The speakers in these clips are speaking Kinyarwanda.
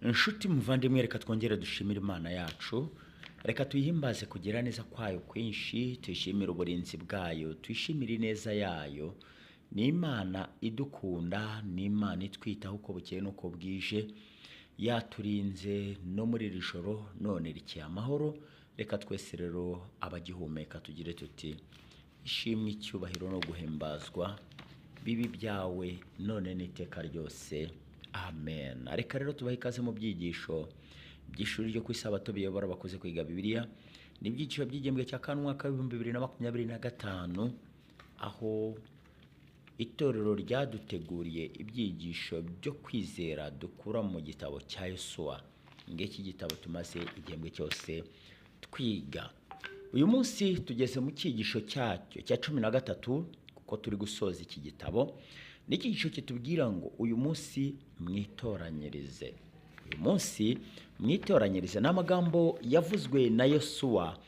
Inshuti muvandimwe, reka twongere dushimire Imana yacu, reka tuyihimbaze kugira neza kwayo kwinshi, tuyishimire uburinzi bwayo, tuyishimire ineza yayo. Ni Imana idukunda, ni Imana itwitaho uko bukeye n'uko bwije, yaturinze no muri iri joro none rikiye amahoro. Reka twese rero abagihumeka tugire tuti ishimwe, icyubahiro no guhimbazwa bibi byawe none n'iteka ryose, amen. Reka rero tubahe ikaze mu byigisho by'ishuri ryo ku isabato biyobora abakoze kwiga Bibiliya. Ni ibyiciro by'igihembwe cya kane umwaka w'ibihumbi 2025, aho itorero ryaduteguriye ibyigisho byo kwizera dukura mu gitabo cya Yosuwa. Ngiki gitabo tumaze igihembwe cyose twiga. Uyu munsi tugeze mu cyigisho cyacyo cya 13, kuko turi gusoza iki gitabo. Ni icyigisho kitubwira ngo uyu munsi mwitoranyirize. Uyu munsi mwitoranyirize ni amagambo yavuzwe na Yosuwa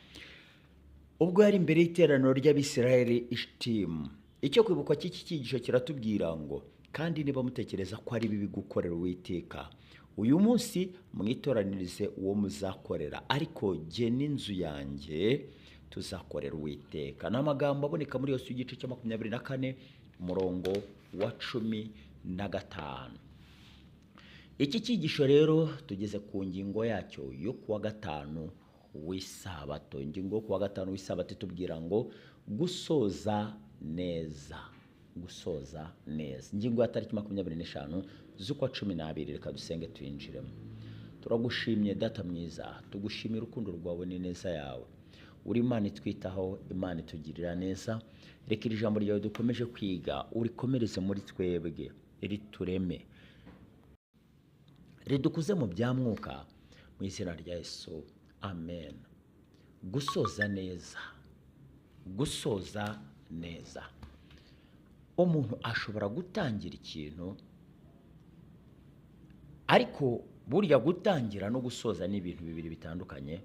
ubwo yari imbere y'iteraniro ry'Abisirayeli i Shitimu. Icyo kwibukwa cy'iki cyigisho kiratubwira ngo kandi niba mutekereza ko ari bibi gukorera Uwiteka, uyu munsi mwitoranirize uwo muzakorera, ariko jye n'inzu yanjye tuzakorera Uwiteka. Ni amagambo aboneka muri Yosuwa igice cya 24 umurongo wa 15. Iki cyigisho rero tugeze ku ngingo yacyo yo kuwa gatanu w'isabato. Ingingo yo kuwa gatanu w'isabato itubwira ngo gusoza neza. Gusoza neza. Ingingo ya tariki 25 z'ukwa 12. Reka dusenge tuyinjiremo. Turagushimye data mwiza, tugushimira urukundo rwawe n'ineza yawe. Uri Imana itwitaho, Imana itugirira neza. Reka iri jambo ryawe dukomeje kwiga urikomereze muri twebwe, ritureme, ridukuze mu bya mwuka, mu izina rya Yesu, amen. Gusoza neza. Gusoza neza. Umuntu ashobora gutangira ikintu, ariko burya gutangira no gusoza ni ibintu bibiri bitandukanye.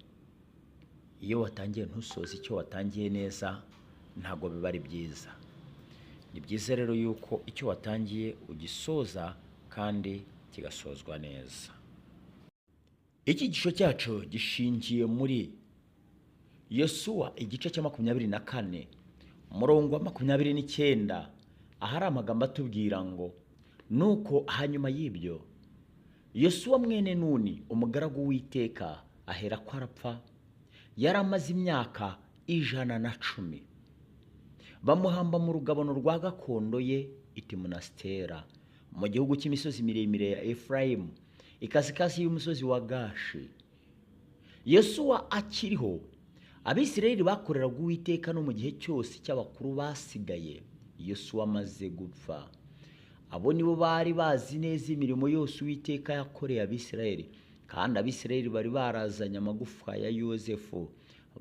Iyo watangiye ntusoze icyo watangiye neza, ntabwo biba ari byiza. Ni byiza rero yuko icyo watangiye ugisoza kandi kigasozwa neza. Icyigisho cyacu gishingiye muri Yosuwa igice cya 24 umurongo wa 29, ahari amagambo atubwira ngo nuko hanyuma y'ibyo Yosuwa mwene Nuni umugaragu w'Uwiteka ahera ko arapfa. Yari amaze imyaka 110. Bamuhamba mu rugabano rwa gakondo ye Itimunasitera mu gihugu cy'imisozi miremire ya Efurayimu, ikasikazi y'umusozi wa Gashi. Yosuwa akiriho, Abisirayeli bakoreraga Uwiteka no mu gihe cyose cy'abakuru basigaye Yosuwa amaze gupfa. Abo nibo bari bazi neza imirimo yose Uwiteka yakoreye Abisirayeli, kandi Abisirayeli bari barazanye amagufwa ya Yosefu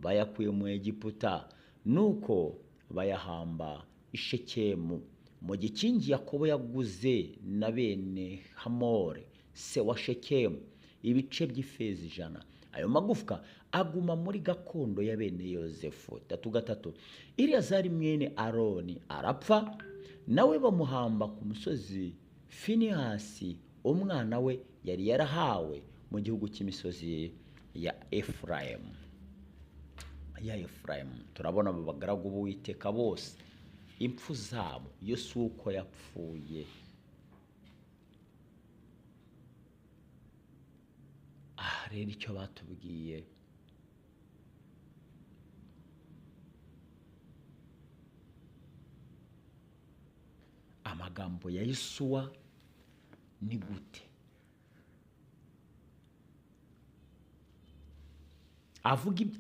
bayakuye mu Egiputa, nuko bayahamba i Shekemu mu gikingi Yakobo yaguze na bene Hamore se wa Shekemu ibice by'ifeza 100. Ayo magufwa aguma muri gakondo ya bene Yosefu. 3. Eliyazari mwene Aroni arapfa, nawe bamuhamba ku musozi Finehasi umwana we yari yarahawe mu gihugu cy'imisozi ya Efurayimu. Turabona abo bagaragu b'Uwiteka bose impfu zabo Yosuwa uko yapfuye. Rero icyo batubwiye, amagambo ya Yosuwa ni gute?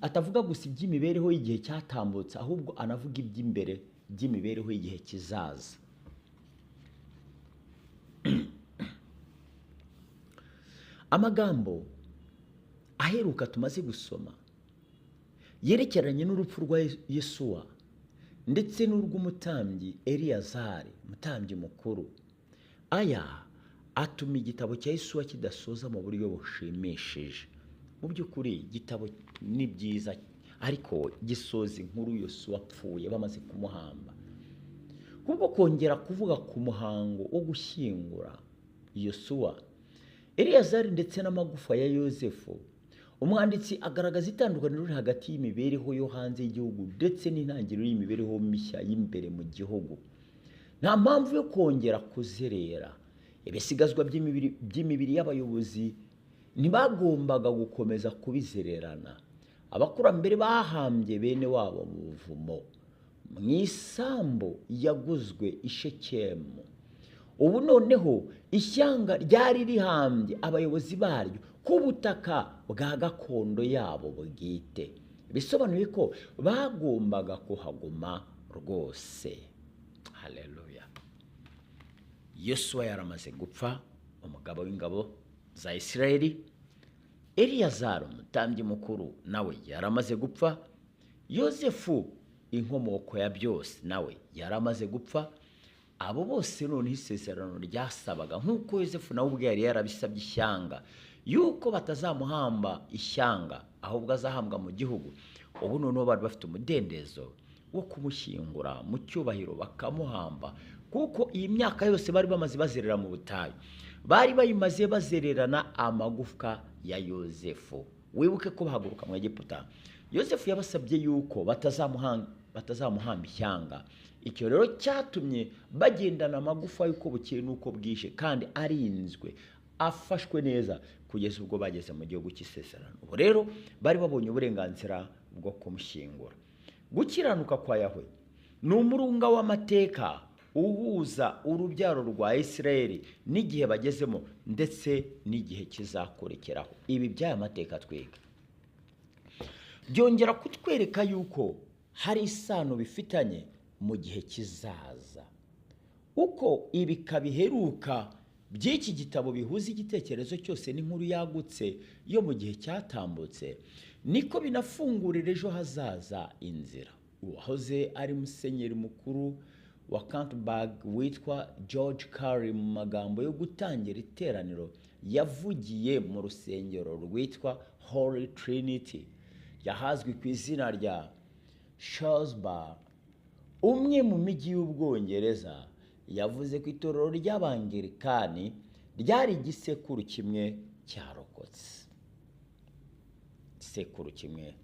Atavuga gusa iby'imibereho y'igihe cyatambutse, ahubwo anavuga iby'imbere by'imibereho y'igihe kizaza. Amagambo aheruka tumaze gusoma yerekeranye n'urupfu rwa Yosuwa ndetse n'urw'umutambyi Eliyazari, umutambyi mukuru. Aya atuma igitabo cya Yosuwa kidasoza mu buryo bushimishije. Mu by'ukuri igitabo ni byiza, ariko gisoza inkuru Yosuwa apfuye bamaze kumuhamba. Kubwo kongera kuvuga ku muhango wo gushyingura Yosuwa, Eleyazari ndetse n'amagufa ya Yozefu. Umwanditsi agaragaza itandukaniro riri hagati y'imibereho yo hanze y'igihugu ndetse n'intangiriro y'imibereho mishya y'imbere mu gihugu. Nta mpamvu yo kongera kuzerera. Ibisigazwa by'imibiri y'abayobozi ntibagombaga gukomeza kubizererana. Abakurambere bahambye bene wabo mu buvumo mu isambu yaguzwe i Shekemu. Ubu noneho ishyanga ryari rihambye abayobozi baryo ku butaka bwa gakondo yabo bwite. Bisobanuye ko bagombaga kuhaguma rwose. Haleluya. Yosuwa yaramaze gupfa, umugabo w'ingabo za Isirayeli. Eleyazari umutambyi mukuru nawe yaramaze gupfa. Yozefu inkomoko ya byose nawe yaramaze gupfa. Abo bose none isezerano ryasabaga nk'uko Yozefu nawe ubwe yari yarabisabye ishyanga yuko batazamuhamba ishyanga ahubwo azahambwa mu gihugu. Ubu noneho bari bafite umudendezo wo kumushyingura mu cyubahiro bakamuhamba, kuko iyi myaka yose bari bamaze bazerera mu butayu bari bayimaze bazererana amagufwa ya Yozefu. Wibuke ko bahaguruka mu Egiputa, Yozefu yabasabye yuko batazamuhamba ishyanga. Icyo rero cyatumye bagendana amagufa yuko bukeye nuko bwije, kandi arinzwe afashwe neza kugeza ubwo bageze mu gihugu cy'isezerano. Ubu rero bari babonye uburenganzira bwo kumushyingura. Gukiranuka kwa Yahwe ni umurunga w'amateka uhuza urubyaro rwa Isirayeli n'igihe bagezemo ndetse n'igihe kizakurikiraho. Ibi by'aya mateka twiga byongera kutwereka yuko hari isano bifitanye mu gihe kizaza. Uko ibika biheruka by'iki gitabo bihuza igitekerezo cyose n'inkuru yagutse yo mu gihe cyatambutse, niko binafungurira ejo hazaza inzira. Uwahoze ari musenyeri mukuru wa Canterbury witwa George Carey mu magambo yo gutangira iteraniro yavugiye mu rusengero rwitwa Holy Trinity yahazwi ku izina rya Shrewsbury, umwe mu mijyi y'Ubwongereza. Yavuze ko itorero ry'Abangilikani ryari igisekuru kimwe cyarokotse. Igisekuru kimwe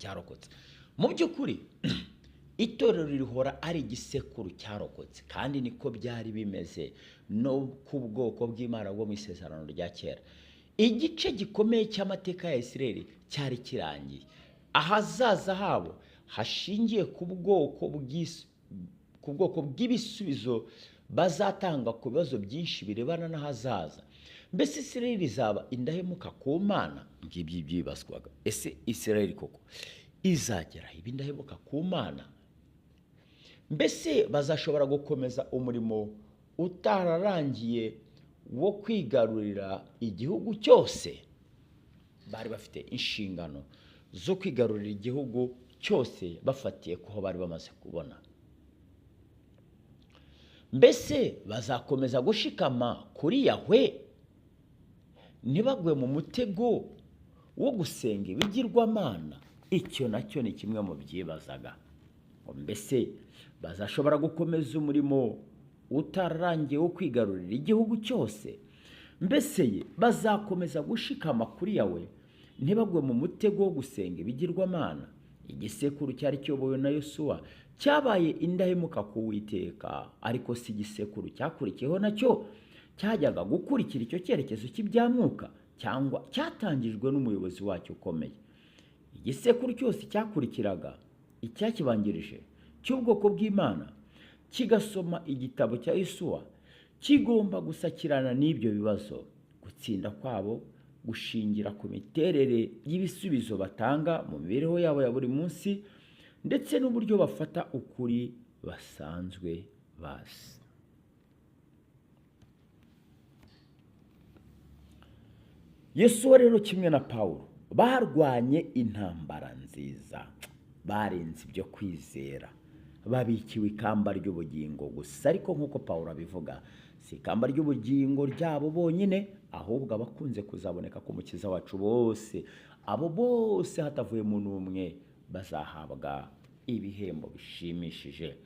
cyarokotse. Mu by'ukuri itorero rihora ari igisekuru cyarokotse, kandi niko byari bimeze no ku bwoko bw'Imana bwo mu isezerano rya kera. Igice gikomeye cy'amateka ya Isirayeli cyari kirangiye. Ahazaza habo hashingiye ku bwoko bw'ibisubizo bazatanga ku bibazo byinshi birebana n'ahazaza. Mbese Isirayeli izaba indahemuka ku Mana? Ngibyo byibazwaga. Ese Isirayeli koko izagera indahemuka ku Mana? Mbese bazashobora gukomeza umurimo utararangiye wo kwigarurira igihugu cyose? Bari bafite inshingano zo kwigarurira igihugu cyose bafatiye kuho bari bamaze kubona. Mbese bazakomeza gushikama kuri Yahwe ntibagwe mu mutego wo gusenga ibigirwamana? Icyo nacyo ni kimwe mu byibazaga. Mbese bazashobora gukomeza umurimo utararangiye wo kwigarurira igihugu cyose? Mbese bazakomeza gushikama kuri Yahwe ntibagwe mu mutego wo gusenga ibigirwamana? Igisekuru cyari cyobowe na Yosuwa cyabaye indahemuka ku Uwiteka, ariko si igisekuru cyakurikiyeho nacyo cyajyaga gukurikira icyo cyerekezo cy'ibyamwuka, cyangwa cyatangijwe n'umuyobozi wacyo ukomeye. Igisekuru cyose cyakurikiraga icyakibanjirije cy'ubwoko bw'Imana kigasoma igitabo cya Yosuwa kigomba gusakirana n'ibyo bibazo. Gutsinda kwabo gushingira ku miterere y'ibisubizo batanga mu mibereho yabo ya buri munsi ndetse n'uburyo bafata ukuri basanzwe bazi. Yosuwa rero kimwe na Pawulo barwanye intambara nziza, barenze ibyo kwizera, babikiwe ikamba ry'ubugingo gusa. Ariko nk'uko Pawulo abivuga, si ikamba ry'ubugingo ryabo bonyine, ahubwo abakunze kuzaboneka ku Mukiza wacu bose, abo bose hatavuyemo n'umwe bazahabwa ibihembo bishimishije.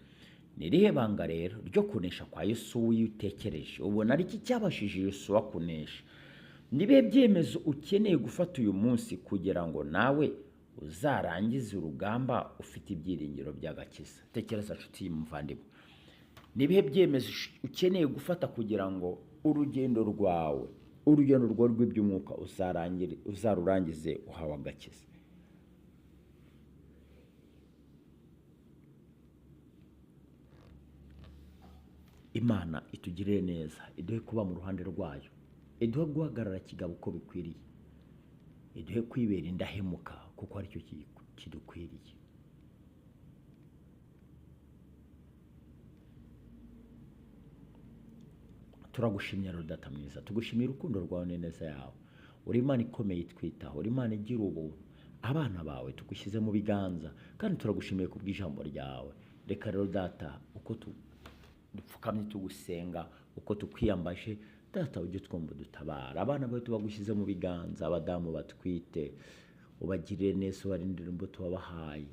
Ni irihe banga rero ryo kunesha kwa Yosuwa? Iyo utekereje ubona ari iki cyabashije Yosuwa kunesha? nibihe byemezo ukeneye gufata uyu munsi kugira ngo nawe uzarangize urugamba ufite ibyiringiro by'agakiza? Tekereza nshuti y'umuvandimwe, nibihe byemezo ukeneye gufata kugira ngo urugendo rwawe rw'iby'umwuka uzarurangize uhawe agakiza? Imana itugirire neza, iduhe kuba mu ruhande rwayo, iduhe guhagarara kigabo uko bikwiriye, iduhe kwibera indahemuka kuko aricyo kidukwiriye. Turagushimira Data mwiza, tugushimira urukundo rwawe n'ineza yawe. Uri Imana ikomeye itwitaho, uri Imana igira ubuntu. Abana bawe tugushyize mu biganza kandi turagushimiye ku bw'ijambo ryawe. Reka rero Data, uko dupfukamye tugusenga, uko tukwiyambaje Data, ujye twumva dutabara. Abana bawe tubagushyize mu biganza, abadamu batwite ubagirire neza, ubarindire imbuto wabahaye.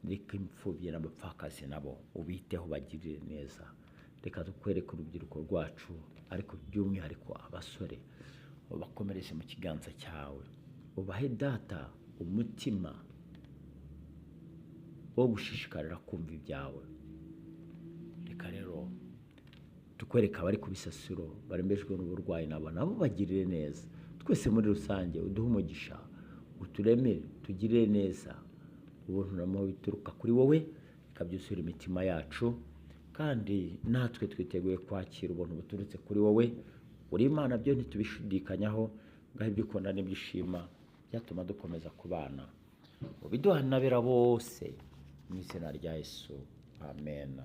Reka imfubyi n'abapfakazi nabo ubiteho, ubagirire neza. Reka tukwereke urubyiruko rwacu, ariko by'umwihariko abasore ubakomereze mu kiganza cyawe. Ubahe Data umutima wo gushishikarira kumva ibyawe. Reka rero tukwereka abari ku bisasiro barembejwe n'uburwayi nabo bagirire neza. Twese muri rusange uduhe umugisha, uturemere, tugirire neza. Ubuntu n'amahoro bituruka kuri wowe, reka byuzure imitima yacu, kandi natwe twiteguye kwakira ubuntu buturutse kuri wowe. Uri Imana, byo ntitubishidikanyaho, ngaho ibyo ukunda n'ibyo ushima byatuma dukomeza kubana. Ubiduhanabera bose mu izina rya Yesu, amen.